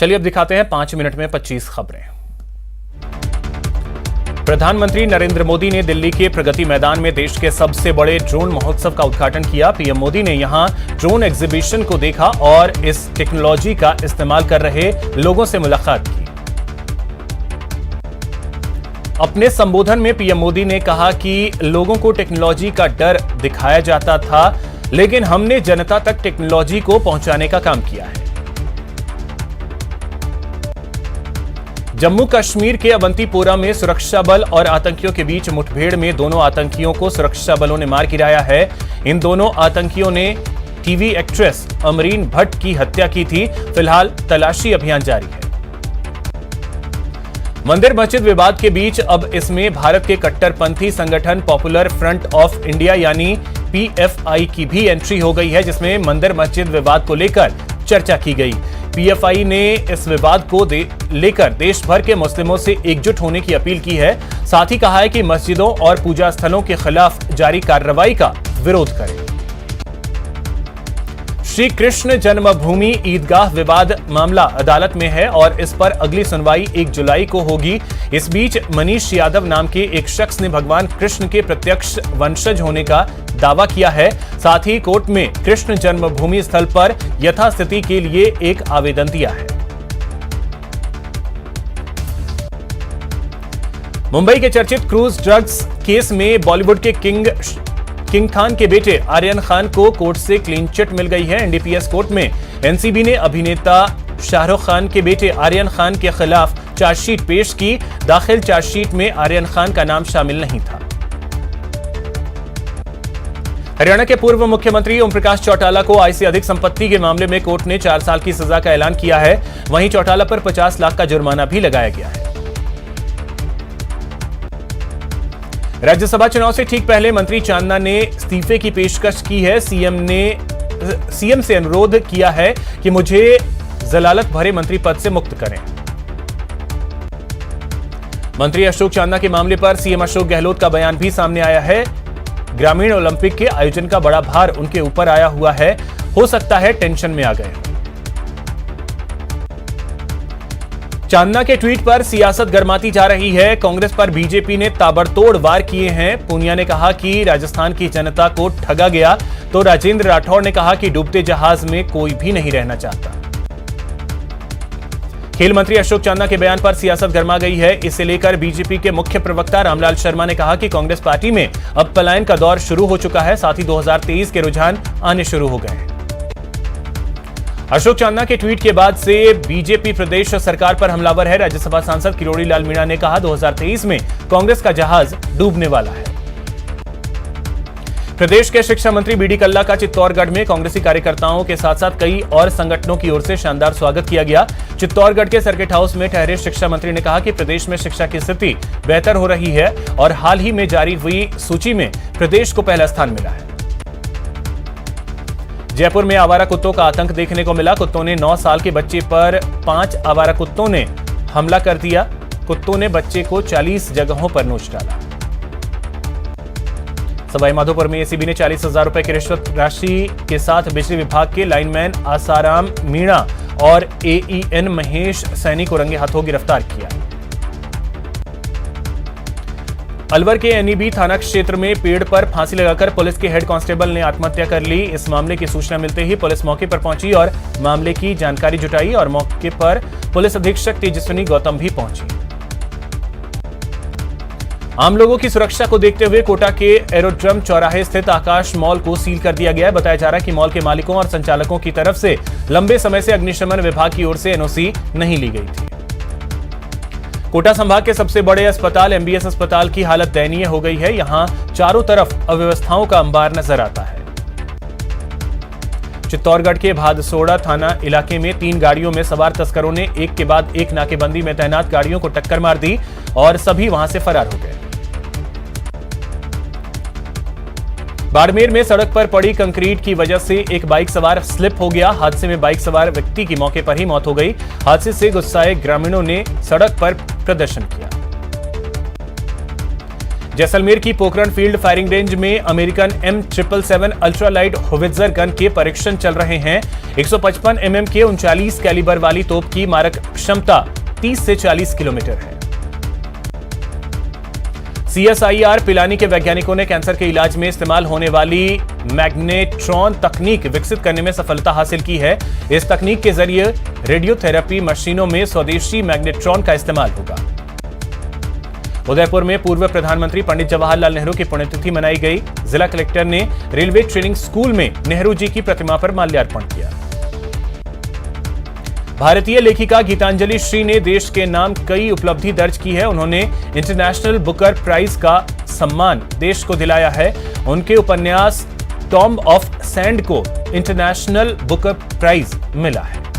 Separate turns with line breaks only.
चलिए अब दिखाते हैं 5 मिनट में 25 खबरें। प्रधानमंत्री नरेंद्र मोदी ने दिल्ली के प्रगति मैदान में देश के सबसे बड़े ड्रोन महोत्सव का उद्घाटन किया। पीएम मोदी ने यहां ड्रोन एग्जीबिशन को देखा और इस टेक्नोलॉजी का इस्तेमाल कर रहे लोगों से मुलाकात की। अपने संबोधन में पीएम मोदी ने कहा कि लोगों को टेक्नोलॉजी का डर दिखाया जाता था, लेकिन हमने जनता तक टेक्नोलॉजी को पहुंचाने का काम किया है। जम्मू कश्मीर के अवंतीपोरा में सुरक्षा बल और आतंकियों के बीच मुठभेड़ में दोनों आतंकियों को सुरक्षा बलों ने मार गिराया है। इन दोनों आतंकियों ने टीवी एक्ट्रेस अमरीन भट्ट की हत्या की थी। फिलहाल तलाशी अभियान जारी है। मंदिर मस्जिद विवाद के बीच अब इसमें भारत के कट्टरपंथी संगठन पॉपुलर फ्रंट ऑफ इंडिया यानी पीएफआई की भी एंट्री हो गई है, जिसमें मंदिर मस्जिद विवाद को लेकर चर्चा की गई। पीएफआई ने इस विवाद को लेकर देश भर के मुस्लिमों से एकजुट होने की अपील की है। साथ ही कहा है कि मस्जिदों और पूजा स्थलों के खिलाफ जारी कार्रवाई का विरोध करें। श्री कृष्ण जन्मभूमि ईदगाह विवाद मामला अदालत में है और इस पर अगली सुनवाई 1 जुलाई को होगी। इस बीच मनीष यादव नाम के एक शख्स ने भगवान कृष्ण के प्रत्यक्ष वंशज होने का दावा किया है। साथ ही कोर्ट में कृष्ण जन्मभूमि स्थल पर यथास्थिति के लिए एक आवेदन दिया है। मुंबई के चर्चित क्रूज ड्रग्स केस में बॉलीवुड के किंग खान के बेटे आर्यन खान को कोर्ट से क्लीन चिट मिल गई है। एनडीपीएस कोर्ट में एनसीबी ने अभिनेता शाहरुख खान के बेटे आर्यन खान के खिलाफ चार्जशीट पेश की। दाखिल चार्जशीट में आर्यन खान का नाम शामिल नहीं था। हरियाणा के पूर्व मुख्यमंत्री ओम प्रकाश चौटाला को आय से अधिक संपत्ति के मामले में कोर्ट ने 4 साल की सजा का ऐलान किया है। वहीं चौटाला पर 50 लाख का जुर्माना भी लगाया गया है। राज्यसभा चुनाव से ठीक पहले मंत्री चांदना ने इस्तीफे की पेशकश की है। सीएम से अनुरोध किया है कि मुझे जलालत भरे मंत्री पद से मुक्त करें। मंत्री अशोक चांदना के मामले पर सीएम अशोक गहलोत का बयान भी सामने आया है। ग्रामीण ओलंपिक के आयोजन का बड़ा भार उनके ऊपर आया हुआ है। हो सकता है टेंशन में आ गए। चांदना के ट्वीट पर सियासत गरमाती जा रही है। कांग्रेस पर बीजेपी ने ताबड़तोड़ वार किए हैं। पूनिया ने कहा कि राजस्थान की जनता को ठगा गया, तो राजेंद्र राठौड़ ने कहा कि डूबते जहाज में कोई भी नहीं रहना चाहता। खेल मंत्री अशोक चांदना के बयान पर सियासत गरमा गई है। इसे लेकर बीजेपी के मुख्य प्रवक्ता रामलाल शर्मा ने कहा कि कांग्रेस पार्टी में अब पलायन का दौर शुरू हो चुका है। साथ ही 2023 के रुझान आने शुरू हो गए हैं। अशोक चांदना के ट्वीट के बाद से बीजेपी प्रदेश सरकार पर हमलावर है। राज्यसभा सांसद किरोड़ी लाल मीणा ने कहा 2023 में कांग्रेस का जहाज डूबने वाला है। प्रदेश के शिक्षा मंत्री बीडी कल्ला का चित्तौड़गढ़ में कांग्रेसी कार्यकर्ताओं के साथ साथ कई और संगठनों की ओर से शानदार स्वागत किया गया। चित्तौड़गढ़ के सर्किट हाउस में ठहरे शिक्षा मंत्री ने कहा कि प्रदेश में शिक्षा की स्थिति बेहतर हो रही है और हाल ही में जारी हुई सूची में प्रदेश को पहला स्थान मिला है। जयपुर में आवारा कुत्तों का आतंक देखने को मिला। कुत्तों ने 9 साल के बच्चे पर 5 आवारा कुत्तों ने हमला कर दिया। कुत्तों ने बच्चे को 40 जगहों पर नोच डाला। सवाई माधोपुर में एसीबी ने 40,000 रुपए की रिश्वत राशि के साथ बिजली विभाग के लाइनमैन आसाराम मीणा और एईएन महेश सैनी को रंगे हाथों गिरफ्तार किया। अलवर के एनईबी थाना क्षेत्र में पेड़ पर फांसी लगाकर पुलिस के हेड कांस्टेबल ने आत्महत्या कर ली। इस मामले की सूचना मिलते ही पुलिस मौके पर पहुंची और मामले की जानकारी जुटाई और मौके पर पुलिस अधीक्षक तेजस्विनी गौतम भी पहुंची। आम लोगों की सुरक्षा को देखते हुए कोटा के एरोड्रम चौराहे स्थित आकाश मॉल को सील कर दिया गया है। बताया जा रहा है कि मॉल के मालिकों और संचालकों की तरफ से लंबे समय से अग्निशमन विभाग की ओर से एनओसी नहीं ली गई थी। कोटा संभाग के सबसे बड़े अस्पताल एमबीएस अस्पताल की हालत दयनीय हो गई है। यहां चारों तरफ अव्यवस्थाओं का अंबार नजर आता है। चित्तौड़गढ़ के भादसोड़ा थाना इलाके में 3 गाड़ियों में सवार तस्करों ने एक के बाद एक नाकेबंदी में तैनात गाड़ियों को टक्कर मार दी और सभी वहां से फरार हो गए। बाड़मेर में सड़क पर पड़ी कंक्रीट की वजह से एक बाइक सवार स्लिप हो गया। हादसे में बाइक सवार व्यक्ति की मौके पर ही मौत हो गई। हादसे से गुस्साए ग्रामीणों ने सड़क पर प्रदर्शन किया। जैसलमेर की पोखरण फील्ड फायरिंग रेंज में American M777 ultralight howitzer gun के परीक्षण चल रहे हैं। 155 mm के 39 कैलिबर वाली तोप की मारक क्षमता 30 से 40 किलोमीटर है। CSIR पिलानी के वैज्ञानिकों ने कैंसर के इलाज में इस्तेमाल होने वाली मैग्नेट्रॉन तकनीक विकसित करने में सफलता हासिल की है। इस तकनीक के जरिए रेडियोथेरेपी मशीनों में स्वदेशी मैग्नेट्रॉन का इस्तेमाल होगा। उदयपुर में पूर्व प्रधानमंत्री पंडित जवाहरलाल नेहरू की पुण्यतिथि मनाई गई। जिला कलेक्टर ने रेलवे ट्रेनिंग स्कूल में नेहरू जी की प्रतिमा पर माल्यार्पण किया। भारतीय लेखिका गीतांजलि श्री ने देश के नाम कई उपलब्धि दर्ज की है। उन्होंने इंटरनेशनल बुकर प्राइज का सम्मान देश को दिलाया है। उनके उपन्यास टॉम्ब ऑफ सैंड को इंटरनेशनल बुकर प्राइज मिला है।